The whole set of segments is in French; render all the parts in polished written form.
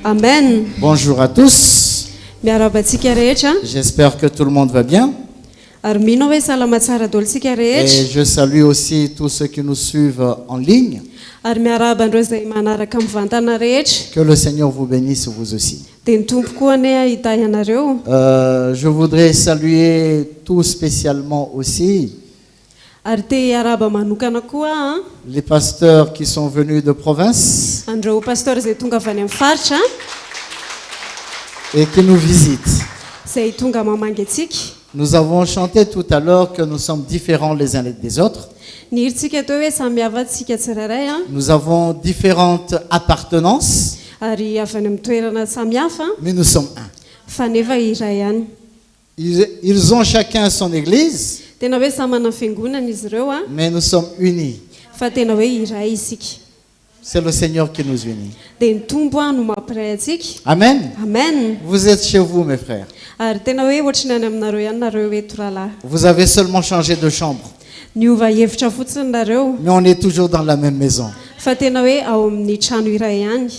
Amen. Bonjour à tous. J'espère que tout le monde va bien. Et je salue aussi tous ceux qui nous suivent en ligne. Que le Seigneur vous bénisse vous aussi. Je voudrais saluer tout spécialement aussi les pasteurs qui sont venus de province et qui nous visitent. Nous avons chanté tout à l'heure que nous sommes différents les uns des autres. Nous avons différentes appartenances, mais nous sommes un. Ils ont chacun son église, mais nous sommes unis. C'est le Seigneur qui nous unit. Amen. Amen. Vous êtes chez vous, mes frères. Vous avez seulement changé de chambre. Mais on est toujours dans la même maison.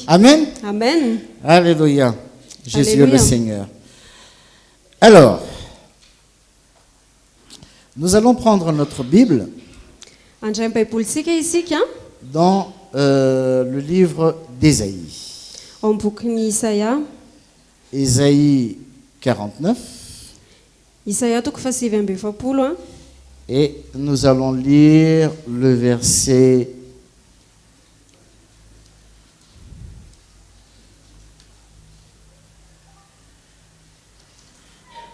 Amen. Amen. Alléluia. Jésus est le Seigneur. Alors, nous allons prendre notre Bible dans le livre d'Ésaïe. Ésaïe 49. Et nous allons lire le verset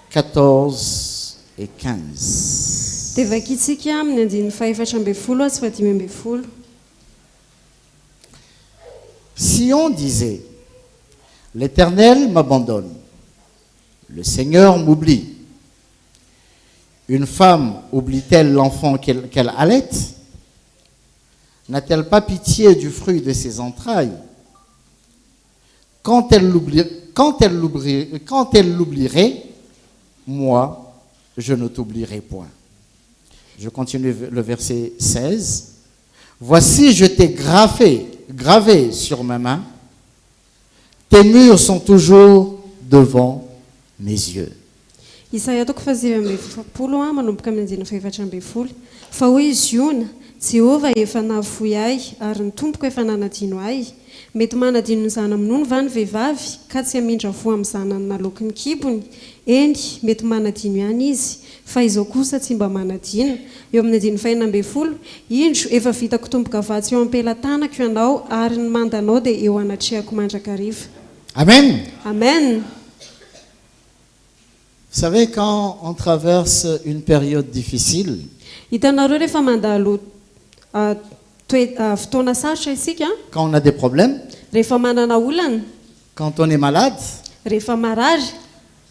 14 et 15. Si on disait, l'Éternel m'abandonne, le Seigneur m'oublie, une femme oublie-t-elle l'enfant qu'elle allaite? N'a-t-elle pas pitié du fruit de ses entrailles? Quand elle l'oublierait, moi, je ne t'oublierai point. Je continue le verset 16. Voici, je t'ai gravé sur ma main. Tes murs sont toujours devant mes yeux. Jehovah efa nahafoy ahy ary ny tompoko efa nanadino ahy mety manadino ny zanany nono va ny vehivavy ka tsy hamindra vo amin'ny zanany naloky ny kibony eny mety manadino ihany izy fa izao kosa tsy mba manadino eo amin'ny andiny fahinambe folo indro efa vitako tomboka vatsy eo ampelatanako ianao ary ny mandanao dia eo anatrehako mandrakariva. Amen. Amen. Vous savez, quand on traverse une période difficile, quand on a des problèmes, quand on est malade,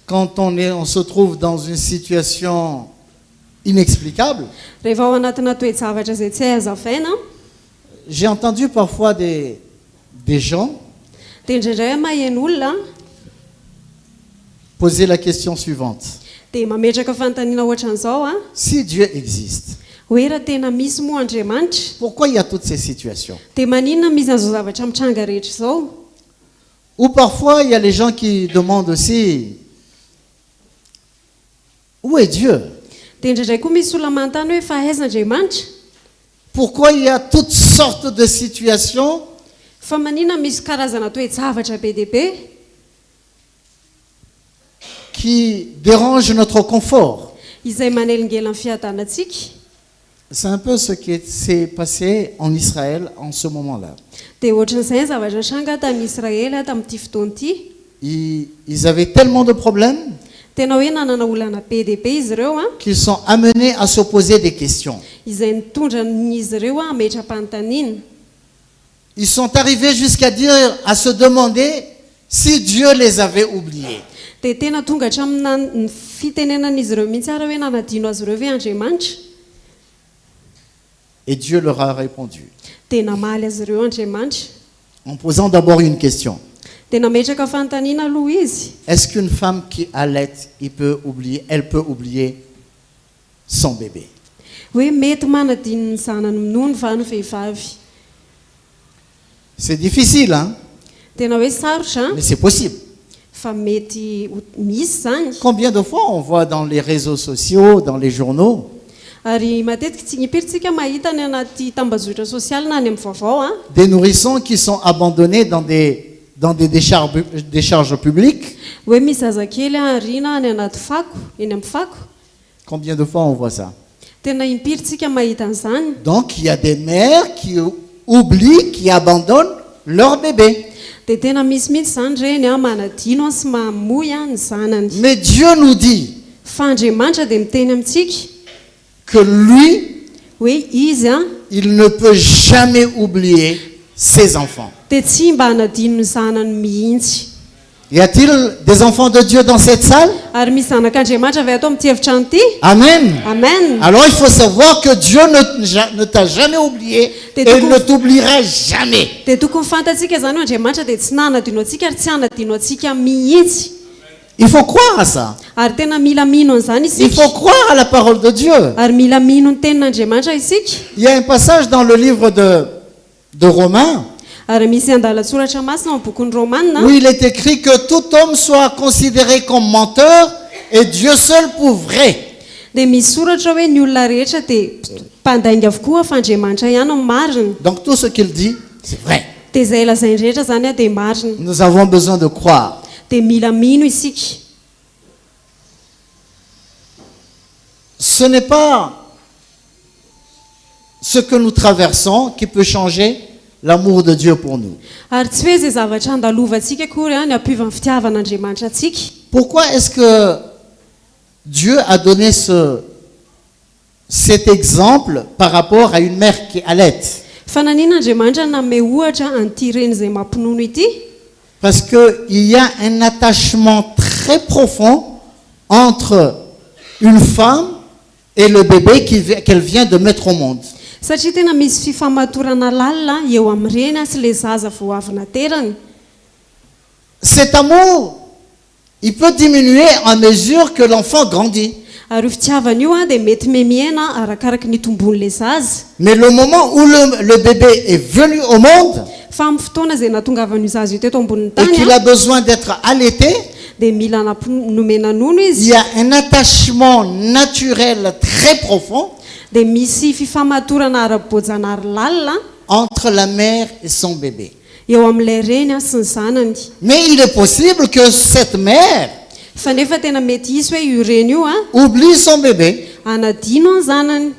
quand on se trouve dans une situation inexplicable, j'ai entendu parfois des gens poser la question suivante. Si Dieu existe, pourquoi il y a toutes ces situations? Ou parfois il y a les gens qui demandent aussi, où est Dieu? Pourquoi il y a toutes sortes de situations qui dérangent notre confort? C'est un peu ce qui s'est passé en Israël en ce moment-là. Ils avaient tellement de problèmes qu'ils sont amenés à se poser des questions. Ils sont arrivés jusqu'à dire, à se demander si Dieu les avait oubliés. Et Dieu leur a répondu en posant d'abord une question. Est-ce qu'une femme qui allaite, elle peut oublier son bébé? C'est difficile, hein? tena hoe sarotra mais c'est possible. fa mety misy zany. Combien de fois on voit dans les réseaux sociaux, dans les journaux, Ary matetika tsy nipiritsika mahita ny anaty tambazotra sosialy na ny amin'ny vaovao a des nourrissons qui sont abandonnés dans des décharges publiques? hoe misy zazakely arina ny anaty fako eny amin'ny fako. Combien de fois on voit ça? Tena impiritsika mahita an'izany. Donc il y a des mères qui oublient, qui abandonnent leur bébé. Dia tena misy mihitsy zany reny a manadino sy mamoy a ny zanany. Mais Dieu nous dit Fa Andriamanitra dia miteny amintsika que lui, hoe izy a il ne peut jamais oublier ses enfants. dia tsy mba hanadino ny zanany mihitsy. Y a-t-il des enfants de Dieu dans cette salle? Ary misy zanak'Andriamanitra avy ato amin'ity efitrano ity. Amen. Amen. Alors il faut savoir que Dieu ne t'a jamais oublié et il ne t'oubliera jamais. Dia tokony fantatsika zany hoe Andriamanitra dia tsy nanadino antsika ary tsy hanadino antsika mihitsy. Il faut croire à ça. Ary tena mila mino an'izany Il isika. faut croire à la parole de Dieu. Ary mila mino ny tenin'Andriamanitra isika. Il y a un passage dans le livre de Romains Ary misy andalatsoratra masina ao bokon'ny Romanina où il est écrit que tout homme soit considéré comme menteur et Dieu seul pour vrai. dia misy soratra hoe ny olona rehetra dia mpandainga avokoa fa Andriamanitra ihany no marina. Donc tout ce qu'il dit, c'est vrai. Dia izay lazainy rehetra zany a dia marina. Nous avons besoin de croire. Dia mila mino isika. Ce n'est pas ce que nous traversons qui peut changer l'amour de Dieu pour nous. Ary tsy hoe izay zavatra andalovantsika akory a ny ampiovan'ny fitiavan'Andriamanitra antsika. Pourquoi est-ce que Dieu a donné cet exemple par rapport à une mère qui allaite? Fa nanina Andriamanitra nanome ohatra an'ity reny izay mampinono ity? Parce qu'il y a un attachement très profond entre une femme et le bébé qu'elle vient de mettre au monde. Satria tena misy fifamatorana lalina eo amin'ireny sy ilay zaza vao avy naterany. Cet amour, il peut diminuer à mesure que l'enfant grandit. Ary io fitiavana io a dia mety memiena arakaraka ny tombon'ilay zaza. Mais le moment où le bébé est venu au monde Fa amin'ny fotoana izay nahatongavan'io zaza io teto ambonin'ny et tany qu'il a besoin d'être allaité, dia mila nomena nono il izy. y a un attachement naturel très profond Dia misy fifamatorana ara-boajanahary lalina entre la mère et son bébé. eo amin'ilay reny a sy ny zanany. Mais il est possible que cette mère Fa nefa tena mety hisy hoe io reny io a oublie son bébé. anadino ny zanany.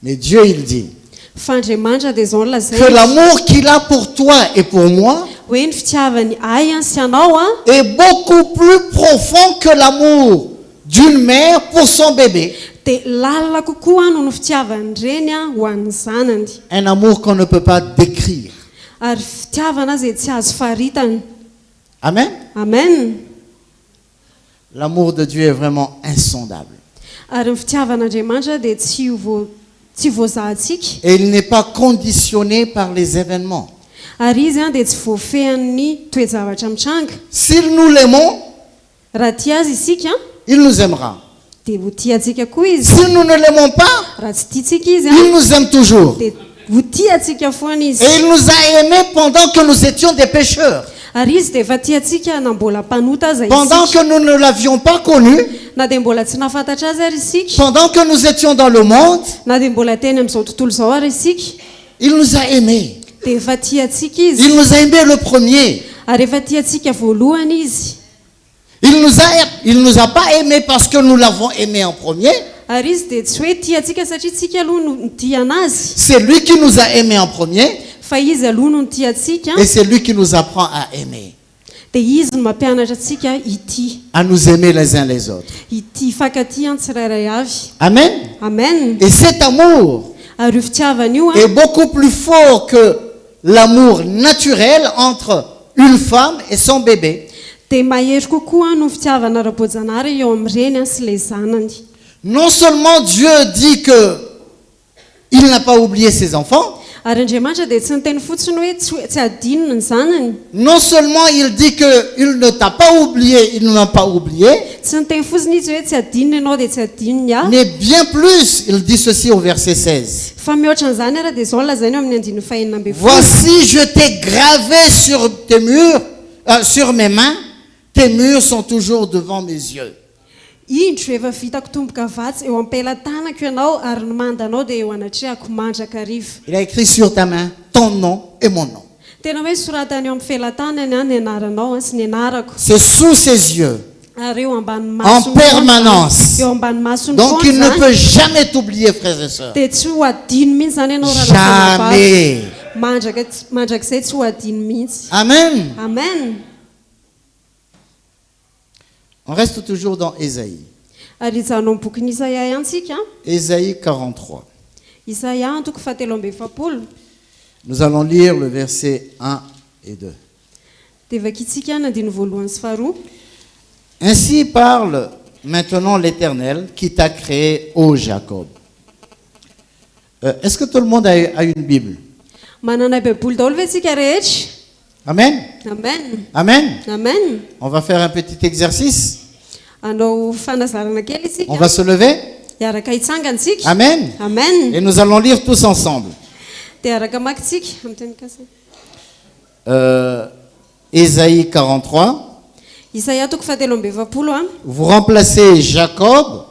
Mais Dieu, il dit Fa Andriamanitra dia izao no lazainy que l'amour qu'il a pour toi et pour moi hoe ny fitiavany ay a sy anao a est beaucoup plus profond que l'amour d'une mère pour son bébé. dia lalina kokoa noho ny fitiavany reny a ho an'ny zanany. Un amour qu'on ne peut pas décrire. Ary fitiavana izay tsy azo faritana. Amen. Amen. L'amour de Dieu est vraiment insondable. Ary ny fitiavan'Andriamanitra dia tsy voazahantsika. Et il n'est pas conditionné par les événements. Ary izy a dia tsy voafehan'ny toe-javatra mitranga. S'il nous l'aimons, Raha tia azy isika il nous aimera. dia ho tiantsika koa izy. Si nous ne l'aimons pas, Raha tsy tiantsika izy il nous aime toujours. dia ho tiantsika foana izy. Et il nous a aimés pendant que nous étions des pécheurs. Ary izy dia efa tiantsika na mbola mpanota aza Pendant isika. que nous ne l'avions pas connu, Na dia mbola tsy nafantatra azy ary isika. pendant que nous étions dans le monde, Na dia mbola teny amin'izao tontolo izao ary isika. il nous a aimés. Dia efa tiantsika izy. Il nous a aimés le premier. Ary efa tiantsika voalohany izy. Il nous a pas aimés parce que nous l'avons aimé en premier. Ary izy dia tsy hoe tiantsika satria tsika aloha no tia anazy. C'est lui qui nous a aimés en premier Fa izy aloha no tiantsika. et c'est lui qui nous apprend à aimer. Dia izy no mampianatra antsika ity. À nous aimer les uns les autres. Ity fankaty an tsirairay avy. Amen. Amen. Et cet amour Ary io fitiavana io a est beaucoup plus fort que l'amour naturel entre une femme et son bébé. dia mahery kokoa no fitiavana ara-boajanahary eo amin'ireny sy ilay zanany. Non seulement Dieu dit que il n'a pas oublié ses enfants, Ary Andriamanitra dia tsy niteny fotsiny hoe tsy adinona ny zanany. Non seulement il dit qu'il ne t'a pas oublié, il ne m'a pas oublié, Tsy niteny fotsiny izy hoe tsy adinona ianao dia tsy adinony aho. mais bien plus, il dit ceci au verset 16. Fa mihoatra an'izany ara dia izao lazainy eo amin'ny andininy fahenina amby folo. Voici, je t'ai gravé sur tes murs, sur mes mains, tes murs sont toujours devant mes yeux. Indro efa vitako tomboka vatsy eo am-pelantanako ianao ary ny mandanao dia eo anatrehako mandraka riva. Il a écrit sur ta main ton nom et mon nom. Tena hoe soratany eo amin'ny felantanany ny anaranao sy ny anarako. C'est sous ses yeux, Ary eo ambany en masony permanence. eo ambany masony Donc il ne foana peut jamais t'oublier, frères et sœurs. dia tsy ho adino mihitsy zany ianao raha Jamais. mandrakizay tsy ho adino mihitsy. Amen. Amen. On reste toujours dans Ésaïe. Ary hijanao amin'ny bokin'i Isaia antsika. Ésaïe 43. Isaia antoko fahatelo amby efapolo. Nous allons lire le verset 1 et 2. Dia vakitsika ny andiny voalohany sy faharoa. Ainsi parle maintenant l'Éternel qui t'a créé, ô Jacob. Est-ce que tout le monde a une Bible? Manana baiboly daholo ve tsika rehetra? Amen. Amen. Amen. Amen. On va faire un petit exercice. Anao fanazarana kely On isika. va se lever. Iaraka hitsangantsika. Amen. Amen. Et nous allons lire tous ensemble. Dia araka makitsika amin'ny teny kasy. Ésaïe 43. Isaia toko fahatelo amby efapolo a. Vous remplacez Jacob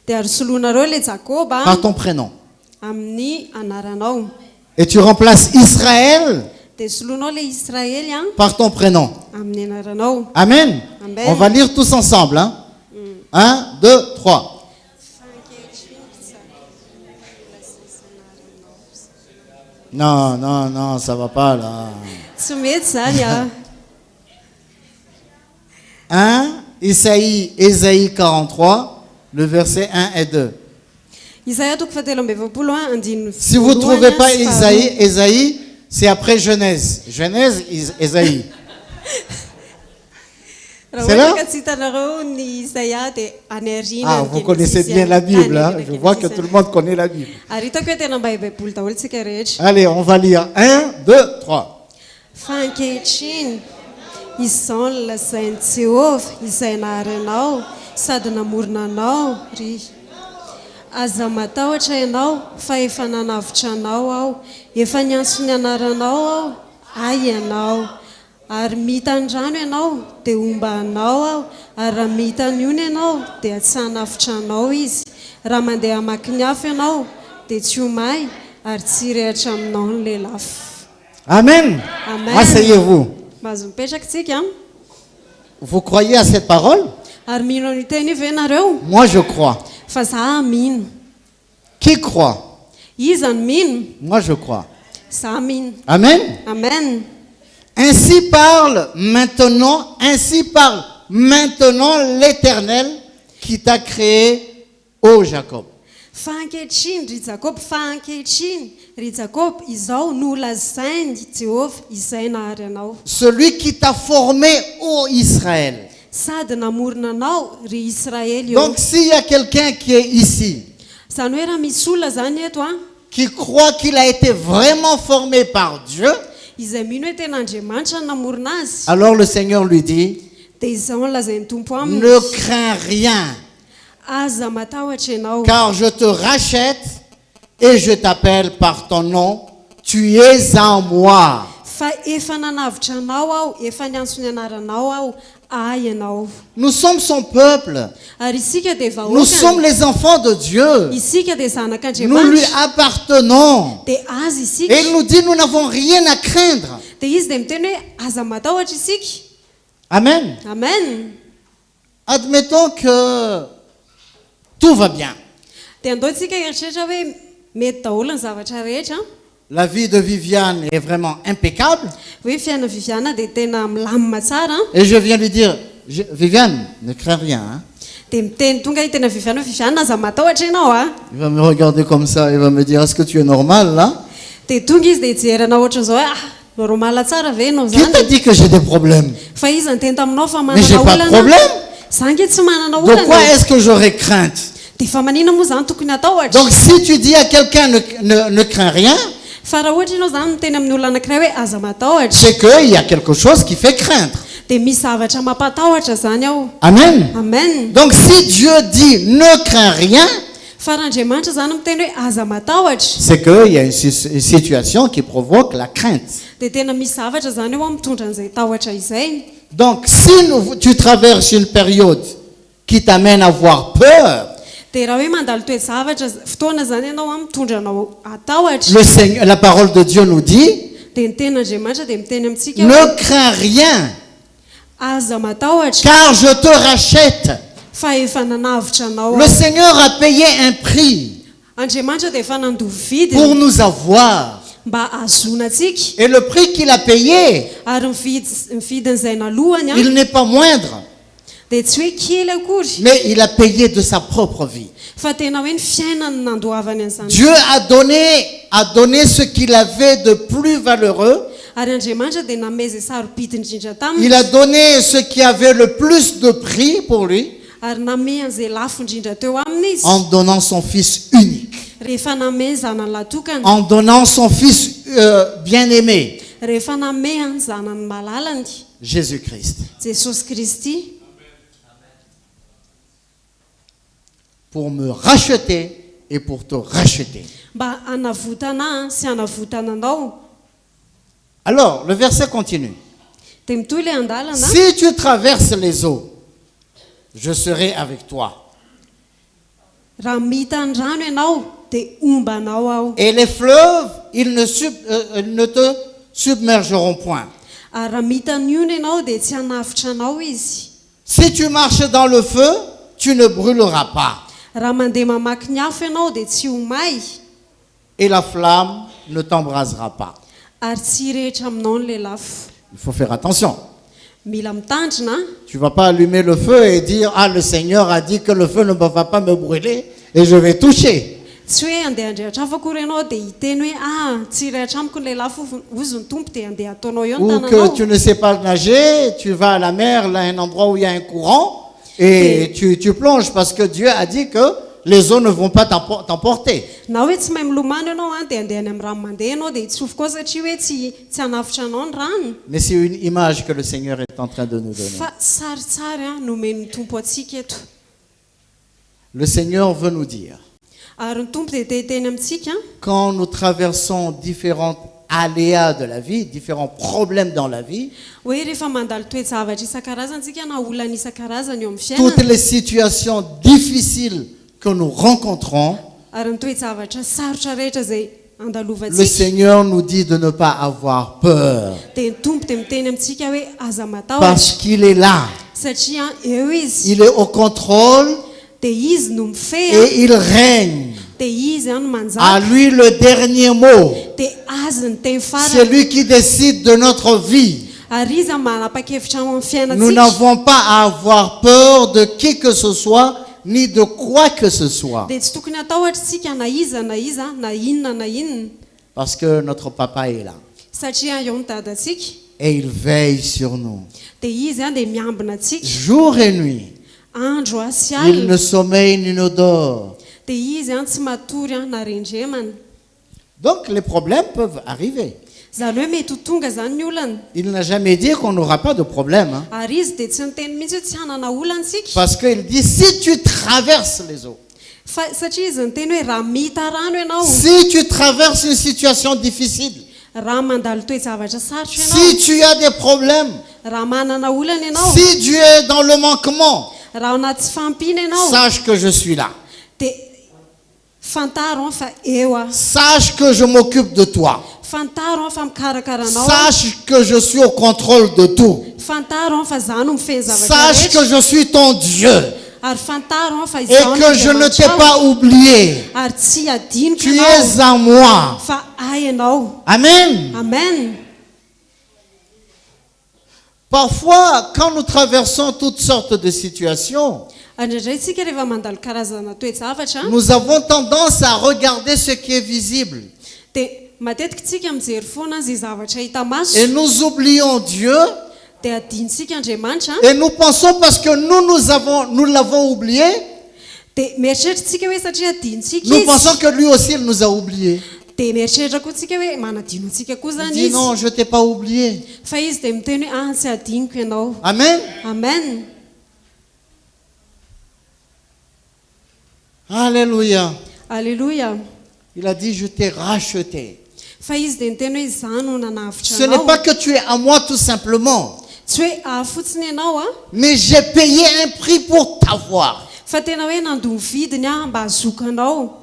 Dia ary soloanareo le Jakoba par ton prénom. amin'ny anaranao. Et tu remplaces Israël Dia soloanao le Israely a par ton prénom. amin'ny anaranao. Amen. Amen. On va lire tous ensemble. Hein? 1, 2, 3. Non, non, non, ça va pas là. Tsy mety zany a. 1, Ésaïe 43, le verset 1 et 2. Isaia toko fahatelo amby efapolo a andiny Si vous ne trouvez pas Ésaïe, c'est après Genèse. Genèse, Ésaïe. C'est là? Raha ohatra ka tsy hitanareo ny Isaia dia any aoriana. Ah, ny vous Genesis connaissez bien la Bible. Hein? Je vois que Genesis. tout le monde connaît la Bible. Ary hitako hoe tena mba baiboly daholo tsika rehetra. Allez, on va lire. 1, 2, 3. Fa ankehitriny izao ny lazain'i Jehovah izay naharanao sady namorona anao ry. Aza matahotra ianao fa efa nanavitra anao aho, efa niantso ny anaranao aho, ay ianao. Ary mita ny rano ianao dia omba anao aho, ary raha mita ny ona ianao dia tsy hanavitra anao izy. Raha mandeha hamaky ny afo ianao dia tsy homay ary tsy rehatra aminao ny lelafo. Amen. Amen. Asseyez-vous. Mahazo mipetraka tsika. Vous croyez à cette parole? Ary mino ny teny io ve nareo? Moi, je crois. Fa za mino. Qui croit? Iza ny mino? Moi, je crois. Za mino. Amen. Amen. Ainsi parle maintenant l'Éternel qui t'a créé, ô Jacob. Fa ankehitriny ry Jakob, fa ankehitriny ry Jakob, izao no lazainy Jehovah izay nahary anao. Celui qui t'a formé, ô Israël. Sady namorona anao ry Israely io. Donc, s'il y a quelqu'un qui est ici, Zany hoe raha misy olona zany eto a, qui croit qu'il a été vraiment formé par Dieu, izay mino hoe tena Andriamanitra no namorona azy, alors le Seigneur lui dit, dia izao no lazainy Tompo aminy. ne crains rien, Aza matahotra ianao. car je te rachète et je t'appelle par ton nom, tu es en moi. Fa efa nanavitra anao aho, efa niantso ny anaranao aho, ay ianao. Nous sommes son peuple, Ary isika dia nous sommes vahoaka. les enfants de Dieu, Isika dia nous lui zanak'Andriamanitra. appartenons. Dia azy isika. Et il nous dit, nous n'avons rien à craindre. Dia izy dia miteny hoe aza matahotra isika. Amen. Amen. Admettons que tout va bien. Dia andaontsika eritreritra hoe mety daholo ny zavatra rehetra. La vie de Viviane est vraiment impeccable. Hoe fiaina Viviana dia tena milamina tsara. Et je viens lui dire, Viviane, ne crains rien. Hein. Dia miteny tonga tena Viviana, Viviana aza matahotra ianao a. Il va me regarder comme ça, il va me dire, est-ce que tu es normal là? Dia tonga izy dia hijerana ohatran'izao hoe normala tsara ve ianao Qui t'a zany. dit que j'ai des problèmes? Fa izy ny teny taminao fa Mais j'ai manana pas de olana. problème. Za nge tsy manana De quoi olana. est-ce que j'aurais crainte? Dia fa manina moa zany tokony atahotra. Donc si tu dis à quelqu'un ne crains rien, fa raha ohatra ianao zany miteny amin'ny olona anankiray hoe aza matahotra c'est qu'il y a quelque chose qui fait craindre. dia misy zavatra mampatahotra zany ao. Amen. Amen. Donc si Dieu dit ne crains rien, fa raha Andriamanitra zany miteny hoe aza matahotra c'est qu'il y a une situation qui provoque la crainte. dia tena misy zavatra zany eo mitondra an'izay tahotra izay. Donc si tu traverses une période qui t'amène à avoir peur, dia raha hoe mandalo toe-javatra fotoana zany ianao mitondra anao atahotra la parole de Dieu nous dit, dia ny tenin'Andriamanitra dia miteny amintsika ne crains rien, aza matahotra car je te rachète. fa efa nanavitra anao. Le Seigneur a payé un prix Andriamanitra dia efa nandovy pour vidiny nous avoir. mba azona antsika Et le prix qu'il a payé, ary ny vidin'izay nalohany il n'est pas moindre, dia tsy hoe kely akory mais il a payé de sa propre vie. fa tena hoe ny fiainany nandoavany an'izany. Dieu a donné ce qu'il avait de plus valeureux. Ary Andriamanitra dia namey izay sarobidy indrindra taminy Il a donné ce qui avait le plus de prix pour lui ary namey an'izay lafo indrindra teo aminy izy en donnant son Fils unique, rehefa namey zanany latokany en donnant son Fils bien-aimé, rehefa namey any zanany malalany Jésus-Christ. Jesosy Kristy Pour me racheter et pour te racheter. mba hanavotana sy hanavotana anao. Alors, le verset continue. Dia mitohy ilay andalana Si tu traverses les eaux, je serai avec toi. raha mita ny rano ianao dia ombanao aho Et les fleuves, ils ne te submergeront point. ary raha mita ny ona ianao dia tsy hanafitra anao izy. Si tu marches dans le feu, tu ne brûleras pas. Raha mandeha mamaky ny afo ianao dia tsy ho may Et la flamme ne t'embrasera pas. ary tsy rehetra aminao n'ilay lafo. Il faut faire attention. Mila mitandrina Tu ne vas pas allumer le feu et dire, ah, le Seigneur a dit que le feu ne va pas me brûler et je vais toucher. tsy hoe andeha andrehatra afakory ianao dia hiteny hoe tsy rehatra amiko n'ilay lafo ozy ny tompo dia andeha ataonao eo ny Ou que tananao. tu ne sais pas nager, tu vas à la mer, là, un endroit où il y a un courant, et tu plonges parce que Dieu a dit que les eaux ne vont pas t'emporter. Na hoe tsy mahay milomano ianao dia andeha any amin'ny rano mandeha ianao dia hitsofoka koa satria hoe tsy hanafitra anao ny rano. Mais c'est une image que le Seigneur est en train de nous donner. Fa saritsary nomen'ny tompo atsika eto. Le Seigneur veut nous dire, Ary ny tompo dia teny amintsika quand nous traversons différents aléas de la vie, différents problèmes dans la vie, hoe rehefa mandalo toe-javatra isan-karazany tsika na olana isan-karazany eo amin'ny toutes fiainana les situations difficiles que nous rencontrons, ary ny toe-javatra sarotra rehetra izay le andalovantsika Seigneur nous dit de ne pas avoir peur, dia ny tompo dia miteny amintsika hoe aza matahotra parce qu'il est là, satria eo izy il est au contrôle dia izy no mifeha et il règne. dia izy no À manjaka lui le dernier mot. dia azy ny teny C'est farany lui qui décide de notre vie. ary izy manapa-kevitra amin'ny Nous fiainantsika n'avons pas à avoir peur de qui que ce soit, ni de quoi que ce soit. dia tsy tokony atahotra tsika na iza na inona na inona Parce que notre papa est là. satria eo ny dadantsika Et il veille sur nous. dia izy dia miambina antsika Jour et nuit. andro sy Il alina ne sommeille ni ne dort. dia izy tsy matory na rendremana. Donc les problèmes peuvent arriver. Zany hoe mety ho tonga zany ny olana Il n'a jamais dit qu'on n'aura pas de problème. Hein. ary izy dia tsy niteny mihitsy hoe tsy hanana olansika Parce qu'il dit, si tu traverses les eaux, satria izy niteny hoe raha mita rano ianao si tu traverses une situation difficile, raha mandalo toe-javatra sarotra si ianao tu as des problèmes, raha manana olana ianao si tu es dans le manquement, raha anaty tsy fampina ianao sache que je suis là. dia fantaro fa eo a Sache que je m'occupe de toi. fantaro fa mikarakara anao Sache que je suis au contrôle de tout. fantaro fa za no mifehy zavatra Sache que rehetra je suis ton Dieu ary fantaro fa et izao que je ne t'ai pas oublié. ary tsy adiniko Tu ianao es en moi. fa ay ianao. Amen. Amen. Parfois, quand nous traversons toutes sortes de situations, Andraindray tsika rehefa mandalo karazana toe-javatra nous avons tendance à regarder ce qui est visible. dia matetika tsika mijery foana zay zavatra hita maso Et nous oublions Dieu dia adintsika Andriamanitra et nous pensons parce que nous l'avons oublié, dia mieritreritra tsika hoe satria adintsika nous izy pensons que lui aussi il nous a oubliés. dia mieritreritra koa tsika hoe manadino antsika koa Il zany dit non, je ne t'ai pas oublié. fa izy dia miteny hoe tsy adiniko ianao. Amen. Amen. Alléluia. Alléluia. Il a dit, je t'ai racheté. Fa izy dia miteny hoe izaho no nanavitra Ce n'est anao. pas que tu es à moi tout simplement, Tsy hoe afotsiny ianao mais j'ai payé un prix pour t'avoir. fa tena hoe nandomy vidiny mba hazoka anao.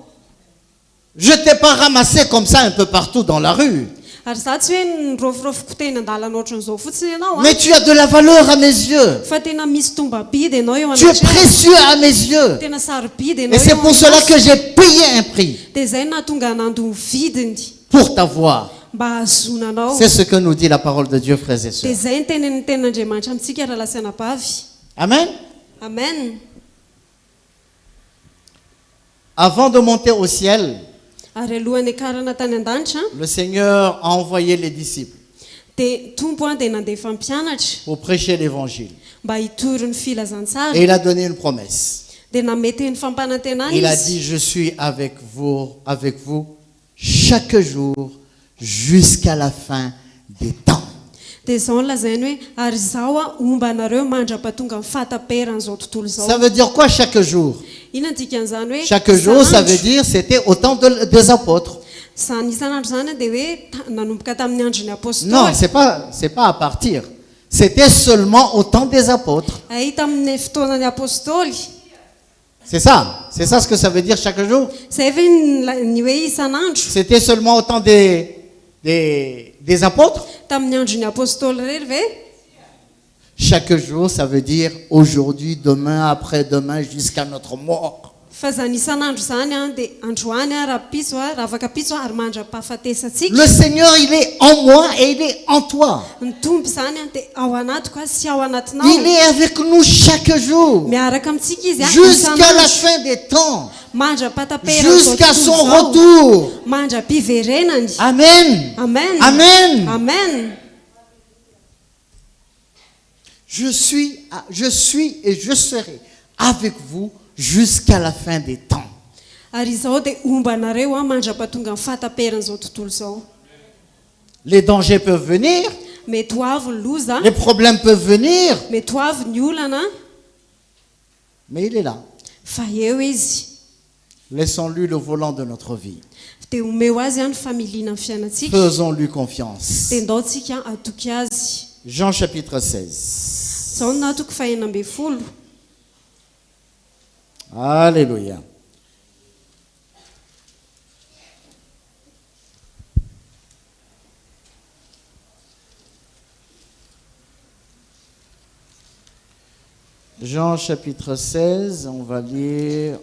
Je ne t'ai pas ramassé comme ça un peu partout dans la rue. Ary za tsy hoe nirofirofoko teny an-dalana ohatran'izao fotsiny ianao Mais tu as de la valeur à mes yeux. fa tena misy tombabidy ianao eo Tu es anatrehana. précieux à mes yeux. Tena sarobidy Et ianao c'est eo pour cela aminazy. que j'ai payé un prix Dia zay nahatonga nandomy vidiny pour t'avoir. mba hazona anao. C'est ce que nous dit la parole de Dieu, frères et Dia sœurs. zay ny tenen'ny ten'Andriamanitra amintsika raha anabavy. Amen. Amen. Avant de monter au ciel, Ary alohan'ny akarana tany an-danitra le Seigneur a envoyé les disciples dia tompo dia nandefa mpianatra pour prêcher l'évangile. mba hitoro ny filazantsara. Et il a donné une promesse. Dia namety ny fampanantenana Il a izy. dit, je suis avec vous chaque jour jusqu'à la fin des temps. Dia zao no lazainy hoe ary izao omba anareo mandrapatonga amin'ny fahataperan'izao tontolo Ça izao. veut dire quoi chaque jour? Inona ny dikan'izany hoe Chaque jour, ça veut dire c'était au temps des apôtres. Zany isan'andro zany dia hoe nanomboka tamin'ny andron'ny Non, apôstôly. c'est pas à partir. C'était seulement au temps des apôtres. Hita amin'ny fotoanan'ny apôstôly. C'est ça ce que ça veut dire chaque jour. Zay ve ny hoe isan'andro C'était seulement au temps des apôtres. tamin'ny andron'ny apôstôly rery ve? Chaque jour, ça veut dire aujourd'hui, demain, après-demain, jusqu'à notre mort. Fa zany isan'andro zany dia androany raha pitso raha afaka pitso ary mandra-pahafatesantsika. Le Seigneur, il est en moi et il est en toi. Ny tompo zany dia ao anatiko sy ao anatinao. Il est avec nous chaque jour, Miaraka amintsika izy jusqu'à la fin des temps, mandra-pataperan'izao jusqu'à son tontolo izao. retour. Mandra-piverenany. Amen. Amen. Amen. Amen. Je suis et je serai avec vous jusqu'à la fin des temps. Ary izao dia omba anareo mandra-patonga amin'ny fahataperan'izao tontolo izao. Les dangers peuvent venir, Mety ho avy ny loza, les problèmes peuvent venir, mety ho avy ny olana, mais il est là. fa eo izy. Laissons-lui le volant de notre vie. Dia omeo azy ny familiana amin'ny fiainantsika. Faisons-lui confiance. Dia ndaontsika atoky azy. Jean chapitre 16. Zao no natoko fahaenina ambin'ny folo. Alléluia. Jean chapitre 16, on va lire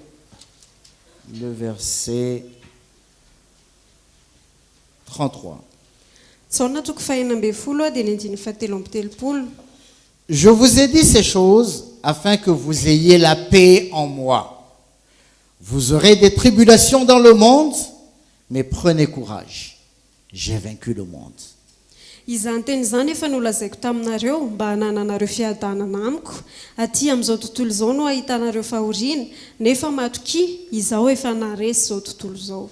le verset 33. Zao no natoko fahaenina ambin'ny folo dia ny andiny fahatelo amby telopolo. Je vous ai dit ces choses afin que vous ayez la paix en moi. Vous aurez des tribulations dans le monde, mais prenez courage. J'ai vaincu le monde. Izany teny izany efa nolazaiko taminareo mba hanananareo fiadanana amiko. Aty amin'izao tontolo izao no ahitanareo fahoriana, nefa matoki izao efa naresy izao tontolo izao.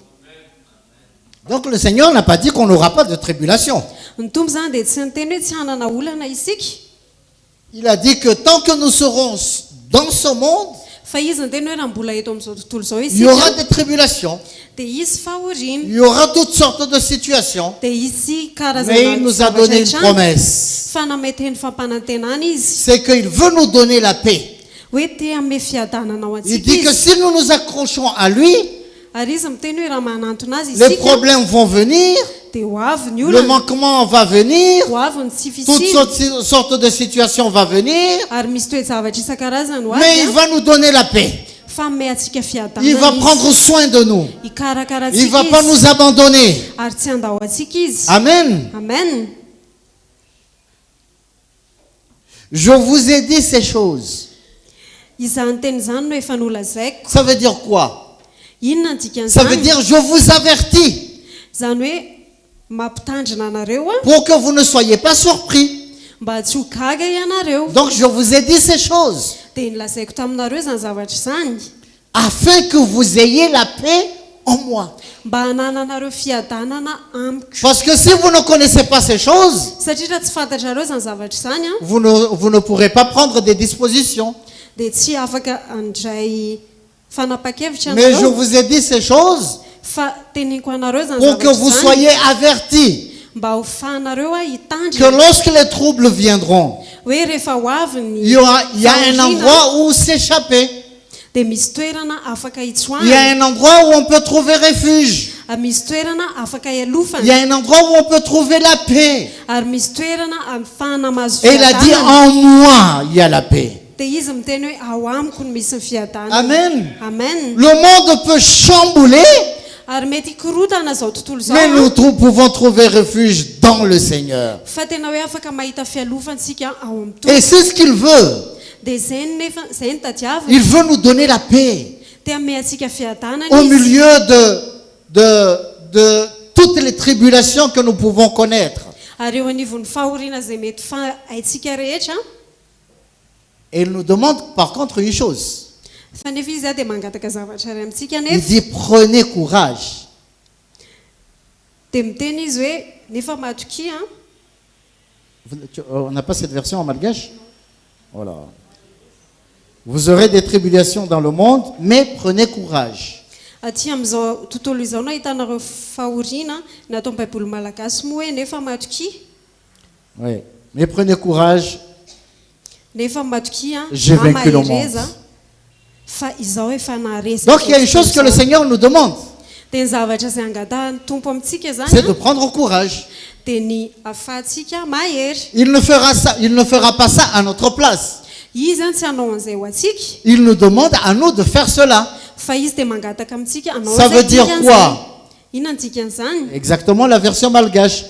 Donc le Seigneur n'a pas dit qu'on n'aura pas de tribulation. Ny tompo zany dia tsy niteny hoe tsy hanana olana isika. Il a dit que tant que nous serons dans ce monde, Fa izy niteny hoe raha mbola eto amin'izao tontolo izao il y aura isika des tribulations, dia isy fahoriana, il y aura toutes sortes de situations, dia isy mais il nous a donné une promesse. fa nameteny fampanantenana izy C'est qu'il veut nous donner la paix. hoe te ame fiadanana ao Il antsika dit que izy. si nous nous accrochons à lui, Ary izy miteny hoe raha manantona azy les isika problèmes vont venir, dia ho avy ny le olana, manquement va venir, ho avy ny tsy toutes fisiny, sortes de situations vont venir, ary misy toe-javatra isan-karazany ho mais il avy va nous donner la paix. fa ame atsika Il va fiadanana prendre izy, soin de nous. hikarakara Il ne va atsika pas nous izy abandonner. ary tsy andao atsika izy. Amen. Amen. Je vous ai dit ces choses. Izany teny izany no efa nolazaiko. Ça veut dire quoi? Inona ny Ça veut dikan'izany? dire je vous avertis Zany hoe mampitandrina anareo pour que vous ne soyez pas surpris. mba tsy ho gaga ianareo. Donc je vous ai dit ces choses Dia nilazaiko taminareo zany zavatra izany afin que vous ayez la paix en moi. mba hanananareo fiadanana amiko Parce que si vous ne connaissez pas ces choses, satria raha tsy fantatrareo zany zavatra zany a vous ne pourrez pas prendre des dispositions. dia tsy afaka andray fanapa-kevitra Mais je anareo vous ai dit ces choses fa teneniko anareo zany pour que zavatra vous zany soyez avertis mba ho fahanareo a que hitandrina lorsque les troubles viendront, hoe rehefa ho avy il y a un ny endroit où s'échapper. dia misy toerana afaka Il y a hitsoahana un endroit où on peut trouver refuge. misy toerana afaka Il y ialofana a un endroit où on peut trouver la paix. ary misy toerana ahafahana mahazo Et il a dit, fiadanana en moi, il y a la paix. dia izy miteny hoe ao amiko no misy ny fiadanana Amen. amen Le monde peut chambouler, ary mety hikorotana zao tontolo zao mais nous pouvons trouver refuge dans le Seigneur. fa tena hoe afaka mahita fialofantsika ao amin'ny Et tompo c'est ce qu'il veut. dia zay ny nefa zay ny tadiavina Il veut nous donner la paix dia ame antsika fiadanana au izy milieu de toutes les tribulations que nous pouvons connaître. ary eo anivon'ny fahoriana zay mety haitsika rehetra Et il nous demande par contre une chose. fa nefa izy a dia mangataka zavatra ray amintsika Il nefa dit, prenez courage. dia miteny izy hoe nefa matoki a On n'a pas cette version en malgache? Voilà. Vous aurez des tribulations dans le monde, mais prenez courage. aty amin'izao tontolo izao no ahitanareo fahoriana natao amin'ny baiboly malagasy moa hoe nefa matoki Oui. Mais prenez courage. nefa matoki a J'ai vaincu le monde. mahereza fa izao efa naharesy Donc il y a une chose que le Seigneur nous demande, dia ny zavatra izay angatahan'ny tompo amintsika zany c'est de prendre courage. dia ny ahafahantsika mahery Il ne fera pas ça à notre place. izy zany tsy hanao an'izay ho antsika Il nous demande à nous de faire cela. fa izy dia mangataka amintsika hanao Ça veut an'izay dire dikany quoi? zany. Inona ny dikan'izany Exactement la version malgache.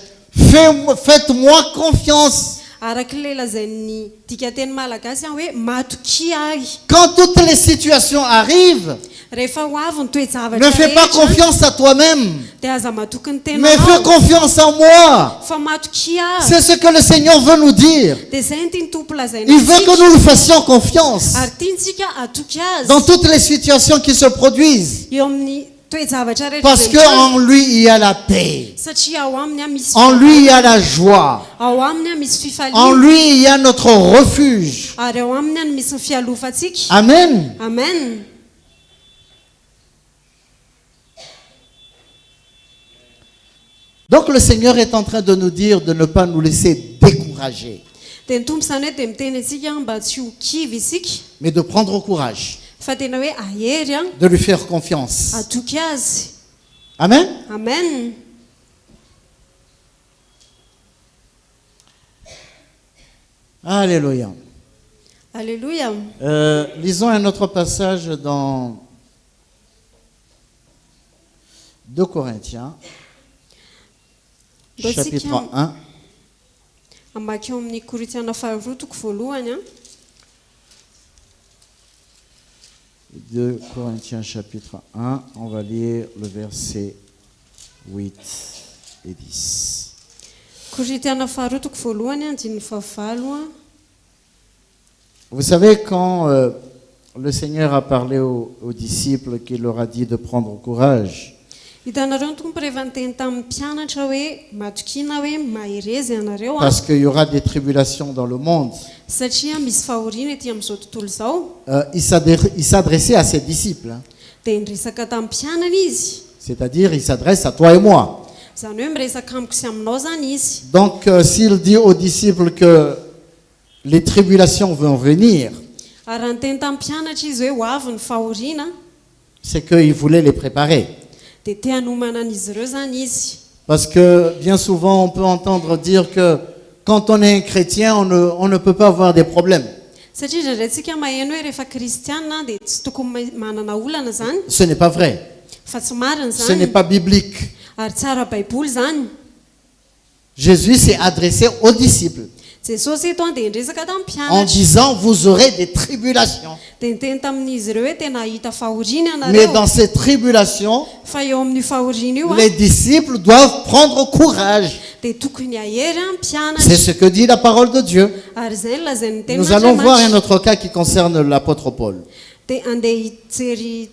Faites-moi confiance. arak'ilay lazain'ny dikateny malagasy a hoe matoki ahy Quand toutes les situations arrivent, rehefa ho avy ny toejavatra ne fais pas rehetra confiance à toi-même, dia aza matoky ny mais fais tenanao confiance en moi. fa matoki ahy C'est ce que le Seigneur veut nous dire. dia zay ny tiany tompo lazaina Il veut que antsika. nous lui fassions confiance ary tiantsika atoky azy dans toutes les situations qui se produisent. eo amin'ny toejavatra rehetra Parce izay mitranga. qu'en lui, il y a la paix. satria ao aminy a misy En lui, il y a la joie. ao aminy a misy En fifaliana lui, il y a notre refuge. ary ao aminy a no misy ny fialofantsika Amen. amen Donc le Seigneur est en train de nous dire de ne pas nous laisser décourager, dia ny tompo zany hoe dia miteny antsika mba tsy ho kivy isika mais de prendre courage, fa tena hoe ahery a de lui faire confiance. atoky azy Amen. amen Alléluia. alléluia Lisons un autre passage dans 2 Corinthiens, chapitre 1. amaky eo amin'ny korintiana faharoa toko voalohany a 2 Corinthiens chapitre 1, on va lire le verset 8 et 10. korintiana faharoa toko voalohany a andininy fahavalo a Vous savez, quand le Seigneur a parlé aux disciples, qu'il leur a dit de prendre courage, hitanareo ny tompo rehefa niteny tamin'ny mpianatra hoe matokina hoe maherezy ianareo a parce qu'il y aura des tribulations dans le monde, satria misy fahoriana ety amin'izao tontolo izao il s'adressait à ses disciples, hein. dia niresaka tamin'ny mpianana izy C'est-à-dire il s'adresse à toi et moi. zany hoe miresaka amiko sy aminao zany izy Donc s'il dit aux disciples que les tribulations vont venir, ary raha niteny tamin'ny mpianatra izy hoe ho avy ny fahoriana c'est qu'il voulait les préparer. dia te hanomana an'izy ireo zany izy Parce que bien souvent on peut entendre dire que quand on est un chrétien, on ne peut pas avoir des problèmes. satria indraindrayntsika maheno hoe rehefa kristiana dia tsy tokony manana olana zany Ce n'est pas vrai. fa tsy marina Ce n'est zany pas biblique. ary tsara baiboly zany Jésus s'est adressé aux disciples jesosy eto a dia nresaka tamin'ny en mpianatra disant, vous aurez des tribulations. dia niteny tamin'izy ireo hoe tena hita fahoriana Mais ianareo dans ces tribulations, fa eo amin'io fahoriana io a les disciples doivent prendre courage. dia tokony ahery a C'est mpianatra ce que dit la parole de Dieu. ary zay no lazain'ny Nous allons voir un tenandriamanitra autre cas qui concerne l'apôtre Paul. dia andeha hijery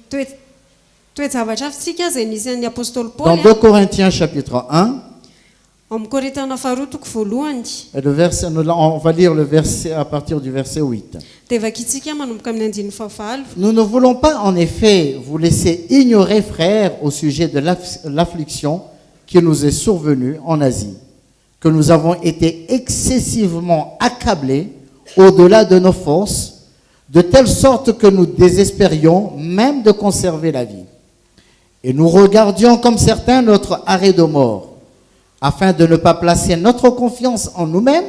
toejavatra afitsika zay nisy an'ny apôstôly Dans Paul 2 Corinthiens chapitre 1, amin'ny Korintana faharoa toko voalohany et on va lire le verset à partir du verset 8. dia vakitsika manomboka amin'ny andiny fahavalo. Nous ne voulons pas en effet vous laisser ignorer, frères, au sujet de l'affliction qui nous est survenue en Asie, que nous avons été excessivement accablés au-delà de nos forces, de telle sorte que nous désespérions même de conserver la vie. Et nous regardions comme certains notre arrêt de mort, afin de ne pas placer notre confiance en nous-mêmes,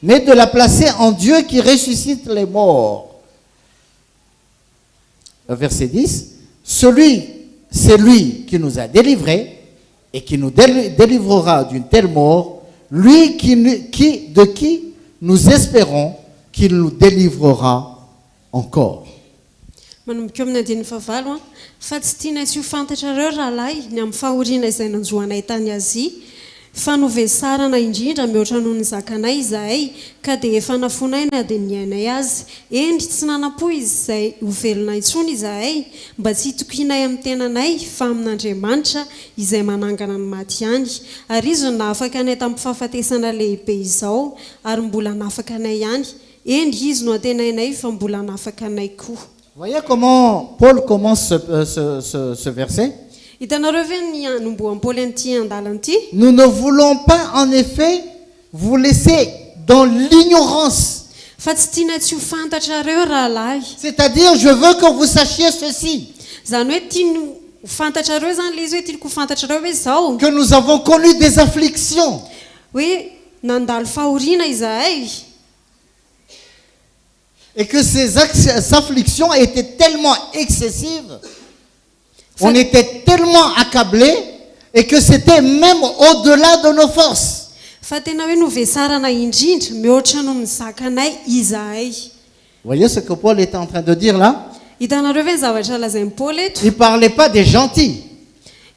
mais de la placer en Dieu qui ressuscite les morts. Verset 10, c'est lui qui nous a délivrés et qui nous délivrera d'une telle mort, lui de qui nous espérons qu'il nous délivrera encore. Manomboka amin'ny andiny fahavalo fa tsy tiana tsy ho fantatrareo rahalahy ny amin'ny fahoriana izay nanjohanay tany Azia fa novesarana indrindra mihoatra noho ny zakanay izahay ka dia efa nafonay na dia niainay azy eny tsy nanapo izy izay hovelona intsony izahay mba tsy hitokianay amin'ny tenanay fa amin'Andriamanitra izay manangana ny maty ihany ary izy no nahafaka anay tamin'ny fahafatesana lehibe izao ary mbola nahafaka anay ihany eny izy no antenainay fa mbola nahafaka anay koa. Voyez comment Paul commence ce verset. Hitanareo ve ny anombohan'ny Paoly an'ity andalana ity? Nous ne voulons pas en effet vous laisser dans l'ignorance. Fa tsy tiana tsy ho fantatrareo rahalahy. C'est-à-dire, je veux que vous sachiez ceci. Zany hoe tiany ho fantatrareo zany le izy hoe tiako ho fantatrareo hoe zao. Que nous avons connu des afflictions. Hoe nandalo fahoriana izahay. Et que ces afflictions étaient tellement excessives, on était tellement accablés, et que c'était même au-delà de nos forces. Fa tena hoe novesarana indrindra mihoatra noho ny zakanay izahay. Vous voyez ce que Paul était en train de dire là? Hitanareo ve ny zavatra lazain'ny Paoly eto? Il ne parlait pas des gentils.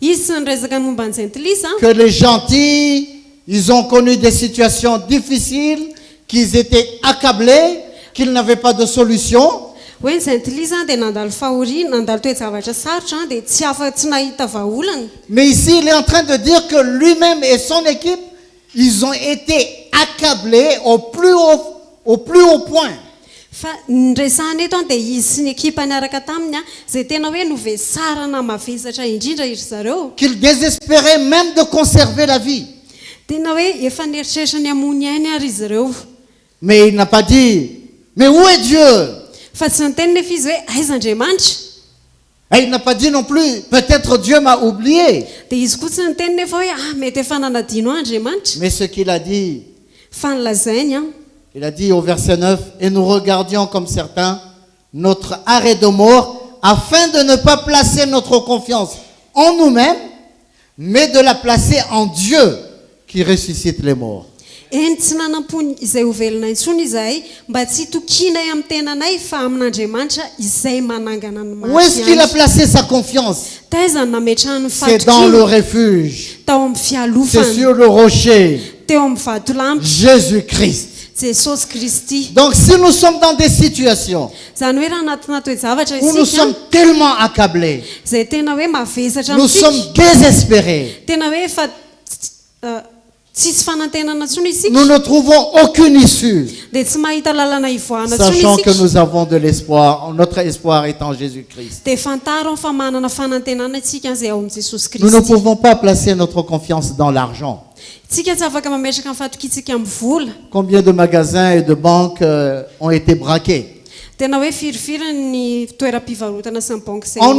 Izy sy niresaka ny momba ny gentilisa. Que les gentils, ils ont connu des situations difficiles, qu'ils étaient accablés, qu'ils n'avaient pas de solution. Hoe ny gentilisa dia nandalo fahoriana, nandalo toejavatra sarotra dia tsy afa-tsy nahita vahaolana. Mais ici, il est en train de dire que lui-même et son équipe, ils ont été accablés au plus haut point. Fa ny resahana eto dia izy sy ny ekipa niaraka taminy zay tena hoe novesarana mavesatra indrindra iry zareo. Qu'ils désespéraient même de conserver la vie. Tena hoe efa nieritreritra ny hamony ainy ary izy ireo. Mais il n'a pas dit, mais où est Dieu? Fa tsy niteny nefa izy hoe aiza-Andriamanitra. Et il n'a pas dit non plus, peut-être Dieu m'a oublié. Dia izy koa tsy niteny nefa hoe mety efa nanadino Andriamanitra. Mais ce qu'il a dit, Fa nilazainy il a dit au verset 9, et nous regardions comme certains notre arrêt de mort, afin de ne pas placer notre confiance en nous-mêmes, mais de la placer en Dieu qui ressuscite les morts. eny tsy nanampony izay hovelona intsony izahay mba tsy tokinay amin'ny tenanay fa amin'Andriamanitra izay manangana ny Où est-ce qu'il a maty. placé sa confiance? Taiza nametrahany C'est dans le refuge, tao amin'ny c'est fialofany, sur le rocher, teo amin'ny vatolampy, Jésus-Christ. Jesosy Kristy. Donc si nous sommes dans des situations Zany hoe raha anatina toejavatra où nous sommes isika tellement accablés, zay tena hoe mavesatra nous sommes amintsika, désespérés, tena hoe efa tsisy fanantenana intsony isika, nous ne trouvons aucune issue, dia tsy mahita lalana ivoahana intsony sachant que isika, nous avons de l'espoir, notre espoir est en Jésus-Christ. dia fantaro fa manana fanantenana isika izay ao amin'ny Jesosy Nous ne Kristy. pouvons pas placer notre confiance dans l'argent. Tsika tsy afaka mametraka amin'ny fatokitsika amin'ny vola. Combien de magasins et de banques ont été braqués? Tena hoe firifira ny toeram-pivarotana sy ny banky izay En